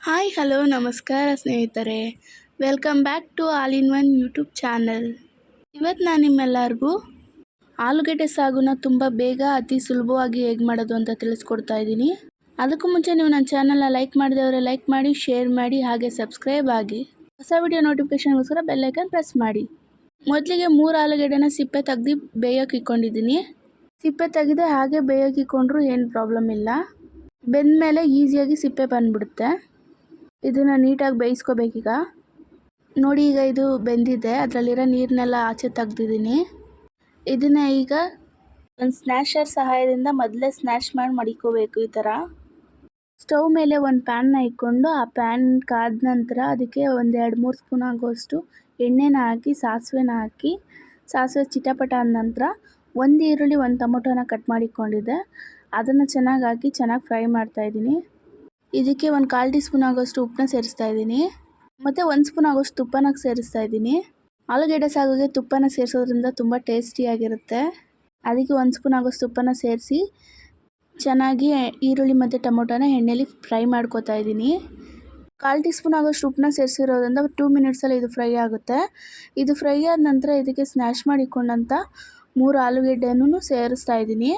Hi hello ನಮಸ್ಕಾರ ಸ್ನೇಹಿತರೆ, welcome back to all in one YouTube channel. ಇವತ್ತು ನಾನು ನಿಮ್ಮೆಲ್ಲರಿಗೂ ಆಲೂಗೆಡ್ಡೆ ಸಾಗುನ ತುಂಬ ಬೇಗ ಅತಿ ಸುಲಭವಾಗಿ ಹೇಗೆ ಮಾಡೋದು ಅಂತ ತಿಳಿಸ್ಕೊಡ್ತಾ ಇದ್ದೀನಿ. ಅದಕ್ಕೂ ಮುಂಚೆ ನೀವು ನನ್ನ ಚಾನಲ್ನ ಲೈಕ್ ಮಾಡಿದವರೆ ಲೈಕ್ ಮಾಡಿ, ಶೇರ್ ಮಾಡಿ, ಹಾಗೆ ಸಬ್ಸ್ಕ್ರೈಬ್ ಆಗಿ. ಹೊಸ ವಿಡಿಯೋ ನೋಟಿಫಿಕೇಷನ್ಗೋಸ್ಕರ ಬೆಲ್ಲೈಕನ್ ಪ್ರೆಸ್ ಮಾಡಿ. ಮೊದಲಿಗೆ 3 ಆಲೂಗೆಡ್ಡೆನ ಸಿಪ್ಪೆ ತೆಗೆದು ಬೇಯೋಕೆ ಇಟ್ಕೊಂಡಿದ್ದೀನಿ. ಸಿಪ್ಪೆ ತೆಗೆದೇ ಹಾಗೆ ಬೇಯೋಕೆ ಇಟ್ಕೊಂಡ್ರೂ ಏನು ಪ್ರಾಬ್ಲಮ್ ಇಲ್ಲ. ಬೆಂದ ಮೇಲೆ ಈಸಿಯಾಗಿ ಸಿಪ್ಪೆ ಬಂದುಬಿಡುತ್ತೆ. ಇದನ್ನು ನೀಟಾಗಿ ಬೇಯಿಸ್ಕೋಬೇಕೀಗ. ನೋಡಿ, ಈಗ ಇದು ಬೆಂದಿದೆ, ಅದರಲ್ಲಿರೋ ನೀರನ್ನೆಲ್ಲ ಆಚೆ ತೆಗ್ದಿದ್ದೀನಿ. ಇದನ್ನು ಈಗ ಒಂದು ಸ್ನ್ಯಾಶರ್ ಸಹಾಯದಿಂದ ಮೊದಲೇ ಸ್ನ್ಯಾಶ್ ಮಾಡಿ ಮಡಿಕೋಬೇಕು. ಈ ಥರ ಸ್ಟವ್ ಮೇಲೆ ಒಂದು ಪ್ಯಾನ್ನ ಇಟ್ಕೊಂಡು ಆ ಪ್ಯಾನ್ ಕಾದ ನಂತರ ಅದಕ್ಕೆ ಒಂದು 2-3 ಸ್ಪೂನ್ ಆಗೋಷ್ಟು ಎಣ್ಣೆನ ಹಾಕಿ ಸಾಸಿವೆ ಚಿಟಪಟ ಅಂದ ನಂತರ ಒಂದು ಈರುಳ್ಳಿ, ಒಂದು ಟೊಮೊಟೊನ ಕಟ್ ಮಾಡಿಕೊಂಡಿದ್ದೆ, ಅದನ್ನು ಚೆನ್ನಾಗಿ ಹಾಕಿ ಚೆನ್ನಾಗಿ ಫ್ರೈ ಮಾಡ್ತಾಯಿದ್ದೀನಿ. ಇದಕ್ಕೆ ಒಂದು 1/4 ಟೀ ಸ್ಪೂನ್ ಆಗೋಷ್ಟು ಉಪ್ಪನ್ನ ಸೇರಿಸ್ತಾ ಇದ್ದೀನಿ, ಮತ್ತು 1 ಸ್ಪೂನ್ ಆಗೋಷ್ಟು ತುಪ್ಪನ ಸೇರಿಸ್ತಾ ಇದ್ದೀನಿ. ಆಲೂಗೆಡ್ಡೆ ಸಾಗುಗೆ ತುಪ್ಪನ ಸೇರಿಸೋದ್ರಿಂದ ತುಂಬ ಟೇಸ್ಟಿಯಾಗಿರುತ್ತೆ. ಅದಕ್ಕೆ 1 ಸ್ಪೂನ್ ಆಗೋಷ್ಟು ತುಪ್ಪನ ಸೇರಿಸಿ ಚೆನ್ನಾಗಿ ಈರುಳ್ಳಿ ಮತ್ತು ಟೊಮೊಟೊನ ಎಣ್ಣೆಲಿ ಫ್ರೈ ಮಾಡ್ಕೋತಾ ಇದ್ದೀನಿ. 1/4 ಟೀ ಸ್ಪೂನ್ ಆಗೋಷ್ಟು ಉಪ್ಪನ್ನ ಸೇರಿಸಿರೋದ್ರಿಂದ 2 ಮಿನಿಟ್ಸಲ್ಲಿ ಇದು ಫ್ರೈ ಆಗುತ್ತೆ. ಇದು ಫ್ರೈ ಆದ ನಂತರ ಇದಕ್ಕೆ ಸ್ನ್ಯಾಶ್ ಮಾಡಿಕೊಂಡಂಥ 3 ಆಲೂಗೆಡ್ಡೆನೂ ಸೇರಿಸ್ತಾ ಇದ್ದೀನಿ.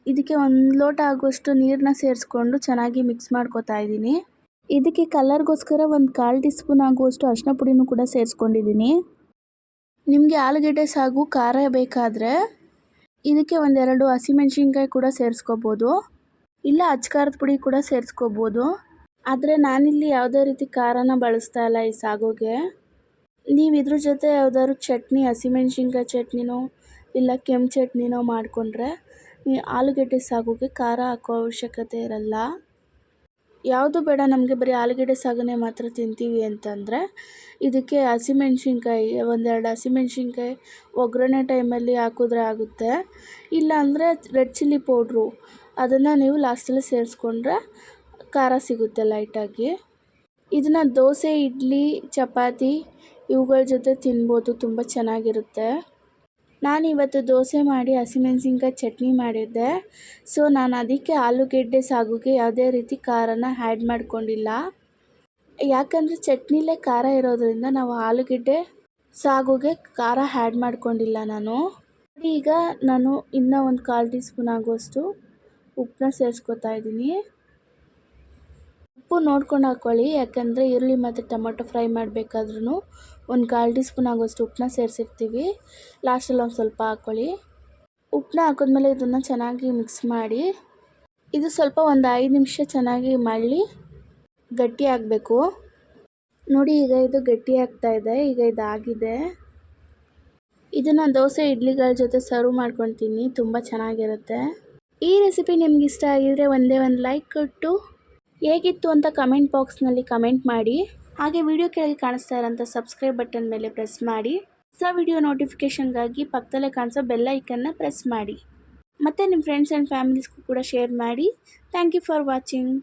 ಇದಕ್ಕೆ 1 ಲೋಟ ಆಗುವಷ್ಟು ನೀರನ್ನ ಸೇರಿಸ್ಕೊಂಡು ಚೆನ್ನಾಗಿ ಮಿಕ್ಸ್ ಮಾಡ್ಕೋತಾ ಇದ್ದೀನಿ. ಇದಕ್ಕೆ ಕಲರ್ಗೋಸ್ಕರ ಒಂದು 1/4 ಟೀ ಸ್ಪೂನ್ ಆಗುವಷ್ಟು ಅರಿಶಿನ ಪುಡಿನೂ ಕೂಡ ಸೇರಿಸ್ಕೊಂಡಿದ್ದೀನಿ. ನಿಮಗೆ ಆಲೂಗೆಡ್ಡೆ ಸಾಗು ಖಾರ ಬೇಕಾದರೆ ಇದಕ್ಕೆ 1-2 ಹಸಿಮೆಣ್ಸಿನ್ಕಾಯಿ ಕೂಡ ಸೇರಿಸ್ಕೋಬೋದು, ಇಲ್ಲ ಅಚ್ಕಾರದ ಪುಡಿ ಕೂಡ ಸೇರಿಸ್ಕೋಬೋದು. ಆದರೆ ನಾನಿಲ್ಲಿ ಯಾವುದೇ ರೀತಿ ಖಾರನ ಬಳಸ್ತಾ ಇಲ್ಲ ಈ ಸಾಗುಗೆ. ನೀವು ಇದ್ರ ಜೊತೆ ಯಾವುದಾದ್ರು ಚಟ್ನಿ, ಹಸಿಮೆಣ್ಸಿನ್ಕಾಯಿ ಚಟ್ನಿನೋ ಇಲ್ಲ ಕೆಂಪು ಚಟ್ನಿನೋ ಮಾಡಿಕೊಂಡ್ರೆ ಈ ಆಲೂಗೆಡ್ಡೆ ಸಾಗುಗೆ ಖಾರ ಹಾಕೋ ಅವಶ್ಯಕತೆ ಇರಲ್ಲ. ಯಾವುದು ಬೇಡ, ನಮಗೆ ಬರೀ ಆಲೂಗೆಡ್ಡೆ ಸಾಗನ್ನೇ ಮಾತ್ರ ತಿಂತೀವಿ ಅಂತಂದರೆ ಇದಕ್ಕೆ ಹಸಿಮೆಣ್ಸಿನ್ಕಾಯಿ 1-2 ಹಸಿಮೆಣ್ಸಿನ್ಕಾಯಿ ಒಗ್ಗರಣೆ ಟೈಮಲ್ಲಿ ಹಾಕಿದ್ರೆ ಆಗುತ್ತೆ. ಇಲ್ಲ ಅಂದರೆ ರೆಡ್ ಚಿಲ್ಲಿ ಪೌಡ್ರು, ಅದನ್ನು ನೀವು ಲಾಸ್ಟಲ್ಲಿ ಸೇರಿಸ್ಕೊಂಡ್ರೆ ಖಾರ ಸಿಗುತ್ತೆ ಲೈಟಾಗಿ. ಇದನ್ನು ದೋಸೆ, ಇಡ್ಲಿ, ಚಪಾತಿ ಇವುಗಳ ಜೊತೆ ತಿನ್ಬೋದು, ತುಂಬ ಚೆನ್ನಾಗಿರುತ್ತೆ. ನಾನಿವತ್ತು ದೋಸೆ ಮಾಡಿ ಹಸಿಮೆಣ್ಸಿನ್ಕಾಯಿ ಚಟ್ನಿ ಮಾಡಿದ್ದೆ. ಸೊ ನಾನು ಅದಕ್ಕೆ ಆಲೂಗೆಡ್ಡೆ ಸಾಗುಗೆ ಯಾವುದೇ ರೀತಿ ಖಾರನ ಆ್ಯಡ್ ಮಾಡ್ಕೊಂಡಿಲ್ಲ. ಯಾಕಂದರೆ ಚಟ್ನಿಲೇ ಖಾರ ಇರೋದ್ರಿಂದ ನಾವು ಆಲೂಗೆಡ್ಡೆ ಸಾಗುಗೆ ಖಾರ ಆ್ಯಡ್ ಮಾಡ್ಕೊಂಡಿಲ್ಲ ನಾನು. ಈಗ ನಾನು ಇನ್ನೂ ಒಂದು 1/4 ಟೀ ಸ್ಪೂನ್ ಆಗುವಷ್ಟು ಉಪ್ಪನ್ನ ಸೇರಿಸ್ಕೊತಾ ಇದ್ದೀನಿ. ಉಪ್ಪು ನೋಡ್ಕೊಂಡು ಹಾಕ್ಕೊಳ್ಳಿ, ಯಾಕಂದರೆ ಈರುಳ್ಳಿ ಮತ್ತು ಟೊಮೊಟೊ ಫ್ರೈ ಮಾಡಬೇಕಾದ್ರೂ ಒಂದು 1/4 ಟೀ ಸ್ಪೂನ್ ಆಗೋಷ್ಟು ಉಪ್ಪನ್ನ ಸೇರಿಸಿರ್ತೀವಿ. ಲಾಸ್ಟಲ್ಲಿ ಒಂದು ಸ್ವಲ್ಪ ಹಾಕ್ಕೊಳ್ಳಿ. ಉಪ್ಪನ್ನ ಹಾಕಿದ್ಮೇಲೆ ಇದನ್ನು ಚೆನ್ನಾಗಿ ಮಿಕ್ಸ್ ಮಾಡಿ, ಇದು ಸ್ವಲ್ಪ ಒಂದು 5 ನಿಮಿಷ ಚೆನ್ನಾಗಿ ಮಳ್ಳಿ ಗಟ್ಟಿ ಆಗಬೇಕು. ನೋಡಿ, ಈಗ ಇದು ಗಟ್ಟಿ ಆಗ್ತಾಯಿದೆ. ಈಗ ಇದಾಗಿದೆ. ಇದನ್ನು ದೋಸೆ, ಇಡ್ಲಿಗಳ ಜೊತೆ ಸರ್ವ್ ಮಾಡ್ಕೊತೀನಿ, ತುಂಬ ಚೆನ್ನಾಗಿರುತ್ತೆ. ಈ ರೆಸಿಪಿ ನಿಮ್ಗೆ ಇಷ್ಟ ಆಗಿದರೆ ಒಂದೇ ಒಂದು ಲೈಕ್ ಕೊಟ್ಟು ಹೇಗಿತ್ತು ಅಂತ ಕಮೆಂಟ್ ಬಾಕ್ಸ್ನಲ್ಲಿ ಕಮೆಂಟ್ ಮಾಡಿ. ಹಾಗೆ ವಿಡಿಯೋ ಕೆಳಗೆ ಕಾಣಿಸ್ತಾ ಇರೋಂಥ ಸಬ್ಸ್ಕ್ರೈಬ್ ಬಟನ್ ಮೇಲೆ ಪ್ರೆಸ್ ಮಾಡಿ. ಹೊಸ ವಿಡಿಯೋ ನೋಟಿಫಿಕೇಷನ್ಗಾಗಿ ಪಕ್ಕದಲ್ಲೇ ಕಾಣಿಸೋ ಬೆಲ್ ಐಕನ್ನ ಪ್ರೆಸ್ ಮಾಡಿ. ಮತ್ತು ನಿಮ್ಮ ಫ್ರೆಂಡ್ಸ್ ಆ್ಯಂಡ್ ಫ್ಯಾಮಿಲೀಸ್ಗೂ ಕೂಡ ಶೇರ್ ಮಾಡಿ. Thank you for watching.